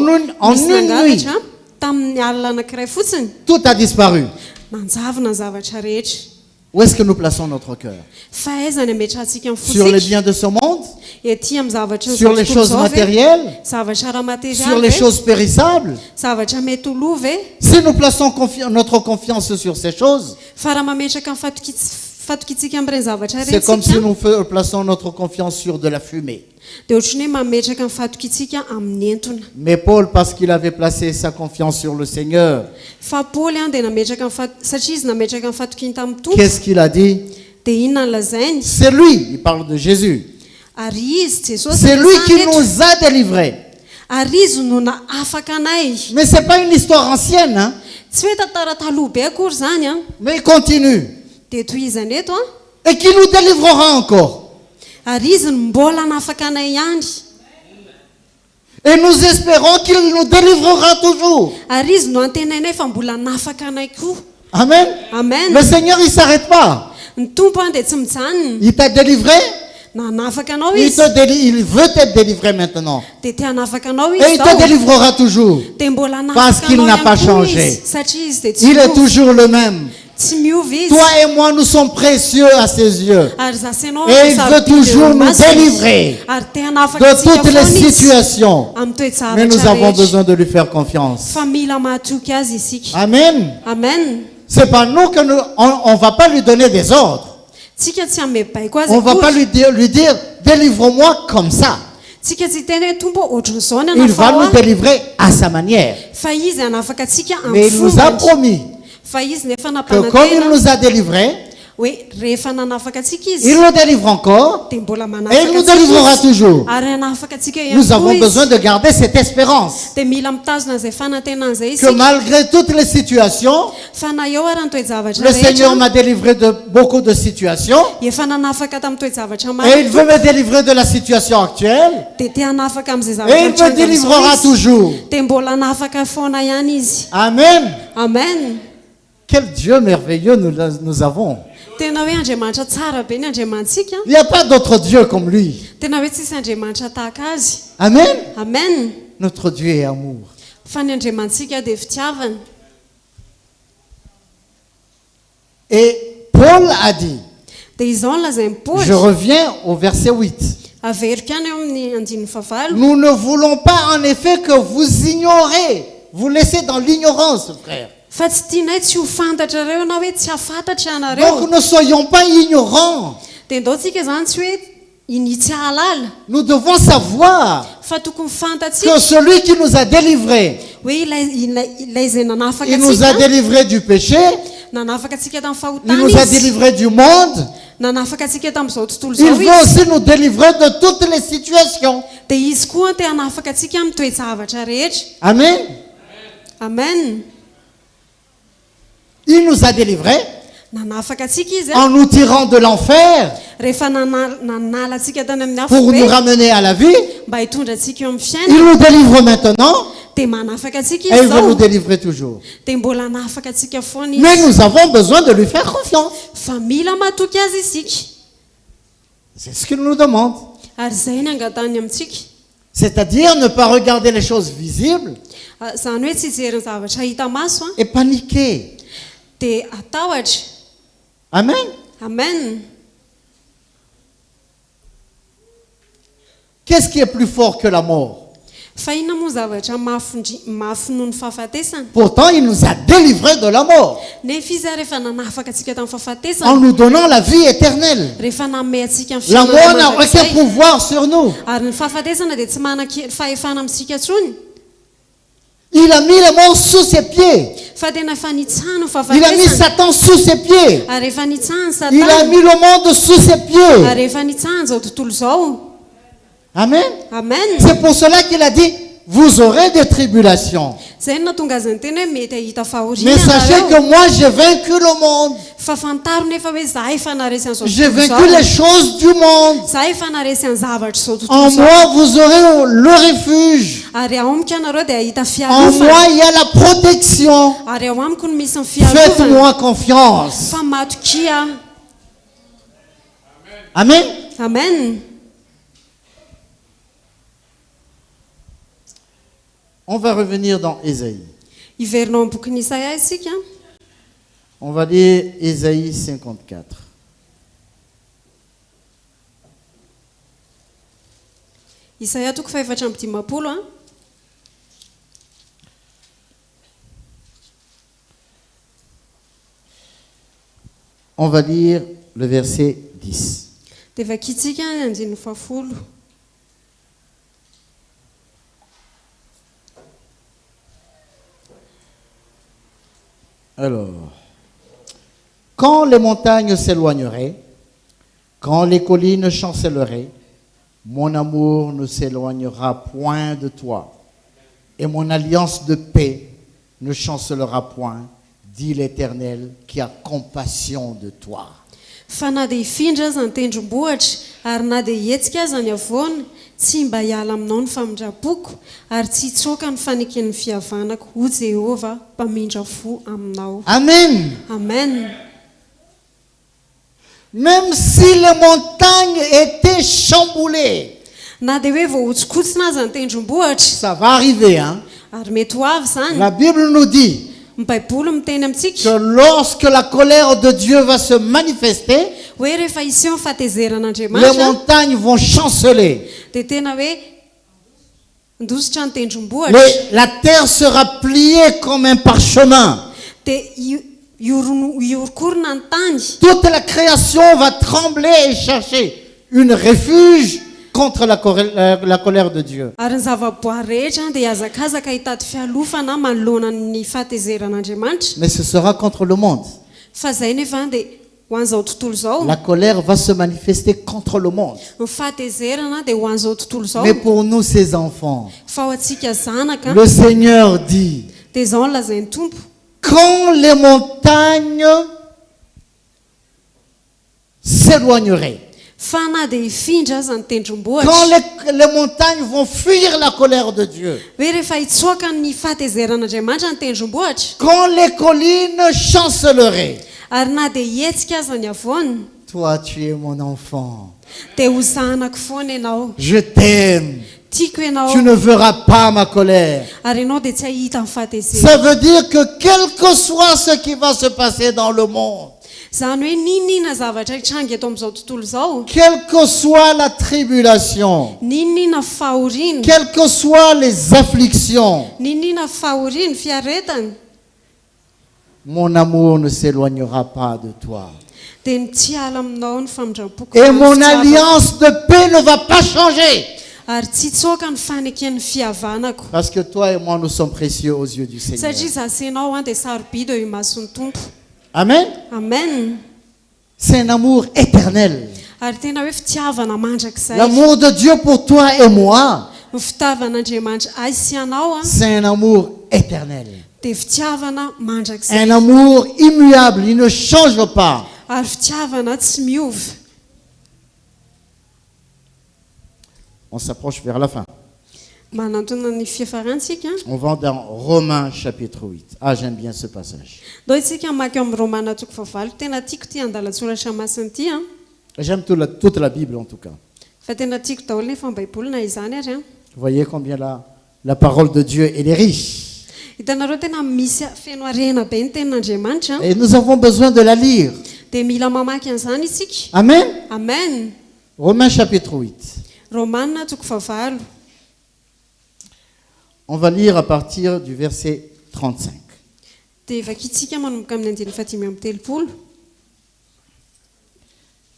misy une nangalatra tamin'ny alina anankiray fotsiny. Tout a disparu. Nanjavona ny zavatra rehetra. Où est-ce que nous plaçons notre cœur? Fa aiza ny ametrahantsika amin'ny Sur les fotsika? biens de ce monde? Ety amin'ny zavatra Sur les zao choses tontolo zao ve? matérielles? Zavatra Sur ara-materialy les ve? choses périssables? Zavatra mety ho lo ve? Si nous plaçons notre confiance sur ces choses, Fa raha mametraka amin'ny fatokitsika amin'ireny zavatra c'est comme si rentsika nous plaçons notre confiance sur de la fumée. dia ohatrany hoe mametraka amin'ny fatokitsika amin'ny entona. Mais Paul, parce qu'il avait placé sa confiance sur le Seigneur, Fa Paoly dia nametraka satria izy nametraka amin'ny fatokiny tamin'ny tompo qu'est-ce qu'il a dit? dia inona ny lazainy? C'est lui, il parle de Jésus. Ary izy Jesosy C'est lui qui lazainy eto. nous a délivrés. Ary izy no na afaka anay. Mais ce n'est pas une histoire ancienne, hein? Tsy hoe tantara taloha be akory zany a. Mais il continue. Dia tohizany eto a. Et qui nous délivrera encore. Ary izy no mbola nafaka anay ihany. Et nous espérons qu'il nous délivrera toujours. Ary izy no antenainay fa mbola nafaka anay koa. Amen. Amen. Le Seigneur, il ne s'arrête pas. Ny tompo a dia tsy mijanona. Il t'a délivré. Na nafaka anao Il, izy. il veut te délivrer maintenant. Dia te hanafaka anao Et izy il te zao. délivrera toujours. Dia mbola Parce nafaka qu'il anao n'a ihany pas koa changé. izy. Satria izy dia tsy Il est miovy. toujours le même. Tsy miovy izy. Toi et moi, nous sommes précieux à ses yeux. Ary za sy anao Et il sarobidy veut toujours eo nous masina. délivrer Ary te hanafaka de antsika toutes les foana izy. situations. Amin'ny toejavatra Mais nous avons rehetra. besoin de lui faire confiance. Fa mila mahatoky azy isika. Amen. Amen. C'est pas nous que on va pas lui donner des ordres. Tsika tsy hamebaiko azy On va pas akory. lui dire délivre-moi comme ça. Tsika tsy teny hoe tompo ohatran'izao ny Il va anafao nous a. délivrer à sa manière. Fa izy hanafaka atsika Mais amin'ny il nous a fombany. promis Fa izy nefa que comme il nampanantena nous a délivrés, hoe rehefa nanafaka atsika il izy nous délivre encore dia mbola et il manafaka nous atsika délivrera izy. toujours. Ary hanafaka atsika ihany Nous koa avons izy. besoin de garder cette espérance Dia mila mitazona izay fanantenana izay que isika. malgré toutes les situations, Fa na eo ary ny toejavatra le Seigneur rehetra m'a délivré de beaucoup de situations efa nanafaka tamin'ny toejavatra et il maro. veut me délivrer de la situation actuelle Dia te hanafaka amin'izay et zavatra il me mitranga délivrera amin'izao izy. toujours. Dia mbola hanafaka foana ihany izy. Amen. Amen. Quel Dieu merveilleux nous avons. Tena hoe Andriamanitra tsara be ny Andriamantsika. Il n'y a pas d'autre Dieu comme lui. Tena hoe tsisy Andriamanitra tahaka azy. Amen. Amen. Notre Dieu est amour. Fa ny Andriamantsika dia fitiavana. Et Paul a dit, Dia izao no lazain'ny Paoly. je reviens au verset 8. Averiko ihany eo amin'ny andininy fahavalo. Nous ne voulons pas en effet que vous ignorez, vous laissez dans l'ignorance, frère. Fa tsy tianay tsy ho fantatra reo na hoe tsy hafantatra ianareo. Donc ne soyons pas ignorants. Dia ndao tsika zany tsy hoe ny tsy hahalala. Nous devons savoir Fa tokony que fantatsika celui qui nous a délivrés, hoe ilay izay nanafaka il nous a atsika. délivrés du péché, Nanafaka atsika tamin'ny il fahotana nous a izy. délivrés du monde, Nanafaka atsika tamin'izao tontolo il izao veut izy. aussi nous délivrer de toutes les situations. Dia izy koa te hanafaka atsika amin'ny toejavatra rehetra. Amen. Amen. Il nous a délivrés Nanafaka atsika izy en nous tirant de l'enfer rehefa nanala atsika tany amin'ny pour afo nous be ramener à la vie. mba hitondra atsika eo amin'ny Il fiainana. nous délivre maintenant Dia manafaka atsika et il izy veut nous zao. délivrer toujours. Dia mbola hanafaka atsika foana izy. Mais nous avons besoin de lui faire confiance. Fa mila mahatoky azy isika. C'est ce qu'il nous demande. Ary izay ny angatany amintsika. C'est-à-dire ne pas regarder les choses visibles Zany hoe tsy hijery ny zavatra hita maso a. et paniquer. Dia atahotra. Amen. Amen. Qu'est-ce qui est plus fort que la mort? Fa inona moa zavatra mafy noho ny fahafatesana. Pourtant, il nous a délivrés de la mort Nefa izy ary rehefa nanafaka atsika tamin'ny en fahafatesana. nous donnant la vie éternelle. Rehefa nanome atsika ny La mort n'a fiainana aucun mandrakizay. pouvoir sur nous. Ary ny fahafatesana dia tsy manana fahefana amintsika intsony. Il a mis la mort sous ses pieds. Fa tena efa nitsahany ny Il a mis fahafatesana. Satan sous ses pieds. Ary rehefa nitsahany Il a Satana. mis le monde sous ses pieds. Ary rehefa nitsahany izao tontolo izao. Amen. Amen. C'est pour cela qu'il a dit, vous aurez des tribulations. Zay no nahatonga azy ny teny hoe mety ahita fahoriana Mais sachez ianareo. que moi, j'ai vaincu le monde. Fa fantaro nefa hoe za efa naresy an'izao J'ai tontolo vaincu les izao. choses du monde. Za efa naresy any zavatra izao tontolo En izao. moi, vous aurez le refuge. Ary ao amiko ianareo dia ahita En fiarovana. moi, il y a la protection. Ary ao amiko no misy ny fiarovana. Faites-moi confiance. Fa matokia. Amen. Amen. On va revenir dans Ésaïe. Iverinao amin'ny bokin'ny Isaia isika. On va lire Ésaïe 54. Isaia toko faefatra amby dimapolo a. On va lire le verset 10. Dia vakitsika ny andininy fahafolo. Alors, quand les montagnes s'éloigneraient, quand les collines chancelleraient, mon amour ne s'éloignera point de toi. et mon alliance de paix ne chancelera point, dit l'Éternel qui a compassion de toi. Fa na dia hifindra aza ny tendrombohitra ary na dia hetsika aza ny avoana tsy mba hiala aminao ny famindrapoko ary tsy hitsoaka ny faneken'ny fihavanako ho Jehova mpamindra fo aminao. Amen. Amen. Même si les montagnes étaient chamboulées, Na dia hoe vao hotsokotsina aza ny tendrombohitra ça va arriver, hein? ary mety ho avy zany. La Bible nous dit Ny Baiboly miteny que amintsika lorsque la colère de Dieu va se manifester, hoe rehefa iseho ny les fahatezeran'Andriamanitra montagnes vont chanceler. dia tena hoe ndositra ny tendrombohitra La terre sera pliée comme un parchemin. dia iorokorona ny tany. Toute la création va trembler et chercher une refuge contre la colère de Dieu. Ary ny zavaboary rehetra dia hazakazaka hitady fialofana manoloana ny fahatezeran'Andriamanitra. Mais ce sera contre le monde. Fa izay nefa dia ho an'izao tontolo izao La colère va se manifester contre le monde. ny fahatezerana dia ho an'izao tontolo izao. Mais pour nous, ses enfants, Fa ho antsika zanaka le Seigneur dit, dia izao no lazain'ny tompo quand les montagnes s'éloigneraient, fa na dia hifindra aza ny tendrombohitra quand les montagnes vont fuir la colère de Dieu, hoe rehefa hitsoaka ny fahatezeran'Andriamanitra ny tendrombohitra quand les collines chanceleraient, ary na dia hetsika aza ny avoana toi tu es mon enfant, dia ho zanako foana ianao, je t'aime, tiako ianao tu ne verras pas ma colère. ary ianao dia tsy hahita ny fahatezerana. Ça veut dire que quel que soit ce qui va se passer dans le monde, Zany hoe ninina zavatra hitrangy eto amin'izao tontolo izao, quelle que soit la tribulation, ninina fahoriana, quelles que soient les afflictions, ninina fahoriana fiaretany mon amour ne s'éloignera pas de toi. dia ny tsy ala aminao ny famindram-poko Et mon alliance de paix ne va pas changer. ary tsy tsoaka ny faneken'ny fihavanako Parce que toi et moi, nous sommes précieux aux yeux du Seigneur. satria za sy ianao dia sarobidy eo imason'ny tompo. Amen. Amen. C'est un amour éternel. Ary tena hoe fitiavana mandrakizay. L'amour de Dieu pour toi et moi, Ny fitavan'Andriamanitra azy sy anao c'est un amour éternel. dia fitiavana mandrakizay Un amour immuable, il ne change pas. ary fitiavana tsy miova. On s'approche vers la fin. Manantona ny fiafarantsika. On va dans Romains chapitre 8. Ah, j'aime bien ce passage. Dao isika maky amin'ny Romana toko fahavalo, tena tiako ty andalatsoratra masina ty a. J'aime toute la Bible en tout cas. Fa tena tiako daholo nefa Baiboly na izany ary a. Vous voyez combien la parole de Dieu elle est riche. Hitanareo tena misy feno harena be ny tenin'Andriamanitra. Et nous avons besoin de la lire. Dia mila mamaky an'izany isika. Amen. Amen. Romains chapitre 8. Romana toko fahavalo. On va lire à partir du verset 35. Dia vakitsika manomboka amin'ny andiny fatimy amby telopolo.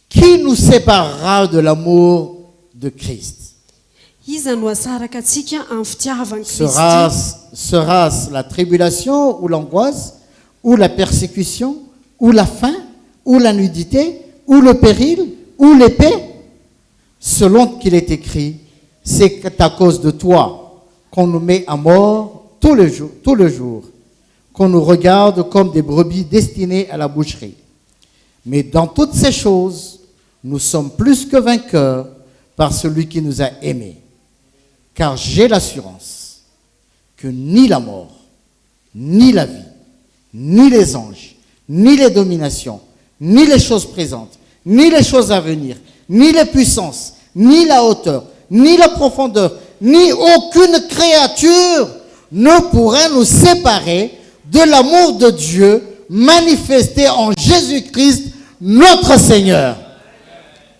Qui nous séparera de l'amour de Christ? Iza no asaraka atsika amin'ny fitiavan'i Kristy. Sera-ce la tribulation ou l'angoisse, ou la persécution, ou la faim, ou la nudité, ou le péril, ou l'épée? Selon qu'il est écrit, c'est à cause de toi qu'on nous met à mort tout le jour, qu'on nous regarde comme des brebis destinées à la boucherie. Mais dans toutes ces choses, nous sommes plus que vainqueurs par celui qui nous a aimés. Car j'ai l'assurance que ni la mort, ni la vie, ni les anges, ni les dominations, ni les choses présentes, ni les choses à venir, ni les puissances, ni la hauteur, ni la profondeur, ni aucune créature ne pourra nous séparer de l'amour de Dieu manifesté en Jésus-Christ, notre Seigneur.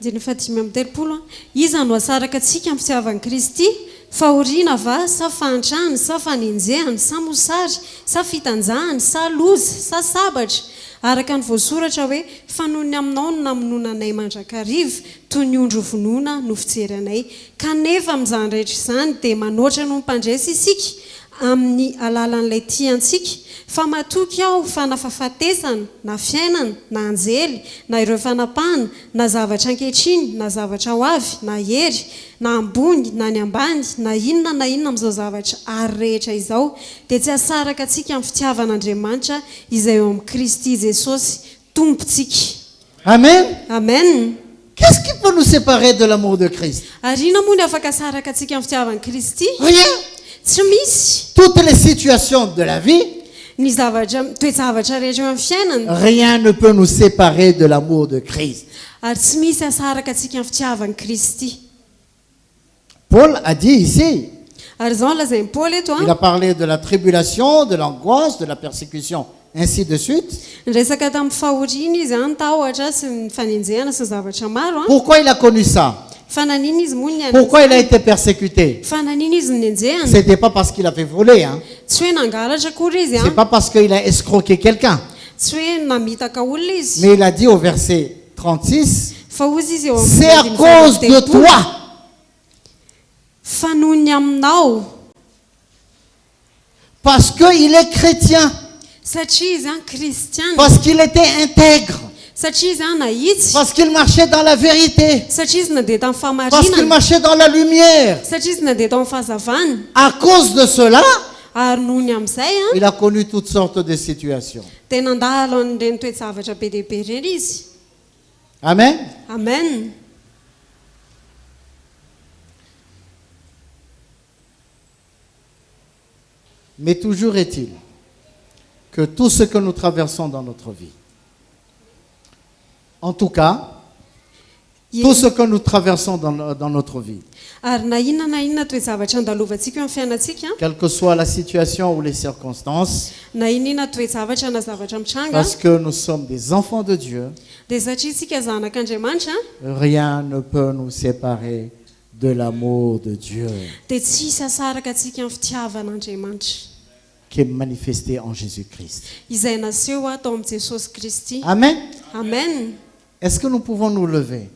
Diny fatimy amby telopolo. Iza no asaraka atsika amin'ny fitiavan'i Kristy, fahoriana va, sa fantrany, sa fanenjehany, sa mosary, sa fitanjahany, sa lozy, sa sabatra. Araka ny voasoratra hoe fa noho ny aminao no namonoana anay mandrakariva toy ny ondro vonoana no fijery anay. Kanefa amin'izany rehetra izany dia manoatra no mpandresy isika amin'ny alalan'ilay tiantsika fa matoky aho fa na fahafatesana na fiainana na anjely na ireo fanapahana na zavatra ankehitriny na zavatra ho avy na hery na ambony na ny ambany na inona amin'izao zavatra ary rehetra izao dia tsy hasaraka antsika amin'ny fitiavan'Andriamanitra izay eo amin'ny Kristy Jesosy tompontsika. Amen. Amen. Qu'est-ce qui peut nous séparer de l'amour de Christ? Arina moa ny afaka hasaraka antsika amin'ny fitiavan'i Kristy? Rien. Tsy misy. Toutes les situations de la vie, Ny zavatra toejavatra rehetra eo amin'ny fiainana rien ne peut nous séparer de l'amour de Christ. ary tsy misy hasaraka antsika amin'ny fitiavan'i Kristy. Paul a dit ici, Ary zao lazain'i Paoly eto il a parlé de la tribulation, de l'angoisse, de la persécution, ainsi de suite. Resaka tamin'ny fahoriana izy tahotra sy ny fanenjehana sy ny zavatra maro. Pourquoi il a connu ça? Fa nanino izy moa ny Pourquoi il a été persécuté? fa nanino izy ny nenjehana? C'était pas parce qu'il avait volé, hein. Tsy hoe nangalatra akory izy C'est pas parce qu'il a escroqué quelqu'un. tsy hoe namitaka olona izy Mais il a dit au verset 36, fa ozy izy eo c'est à cause de toi. fa noho ny aminao Parce qu'il est chrétien. satria izy kristiana Parce qu'il était intègre. satria izy nahitsy Parce qu'il marchait dans la vérité. satria izy nandeha tamin'ny Parce qu'il fahamarinana marchait dans la lumière. satria izy nandeha tamin'ny fahazavana À cause de cela, ary noho ny amin'izay il a connu toutes sortes de situations. dia nandalo an'ireny toejavatra be dehibe ireny izy. Amen. Amen. Mais toujours est-il que tout ce que nous traversons dans notre vie, en tout cas, tout ce que nous traversons dans notre vie, ary na inona toejavatra andalovantsika eo amin'ny fiainantsika quelle que soit la situation ou les circonstances, na inona toejavatra na zavatra mitranga parce que nous sommes des enfants de Dieu, dia satria isika zanak'Andriamanitra rien ne peut nous séparer de l'amour de Dieu dia tsy hisy hasaraka antsika amin'ny fitiavan'Andriamanitra qui est manifesté en Jésus-Christ. izay naseho atao amin'ny Jesosy Kristy. Amen. Amen. Est-ce que nous pouvons nous lever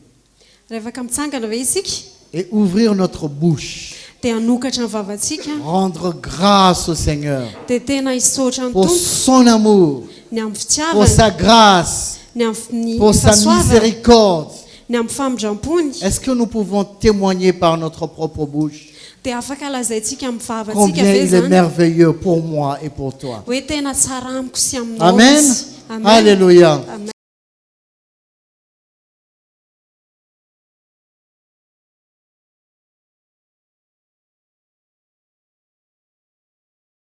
Revaka mitsangana ve isika et ouvrir notre bouche, dia hanokatra ny vavantsika rendre grâce au Seigneur dia tena hisaotra ny pour tompo son amour, ny amin'ny pour fitiavana sa grâce, ny amin'ny pour sa fahasoavana miséricorde? ny amin'ny famindram-pony Est-ce que nous pouvons témoigner par notre propre bouche dia afaka lazaintsika amin'ny vavantsika combien ve il est zany merveilleux pour moi et pour toi? hoe tena tsara amiko sy aminao Amen. izy. Amen. Alléluia. Amen.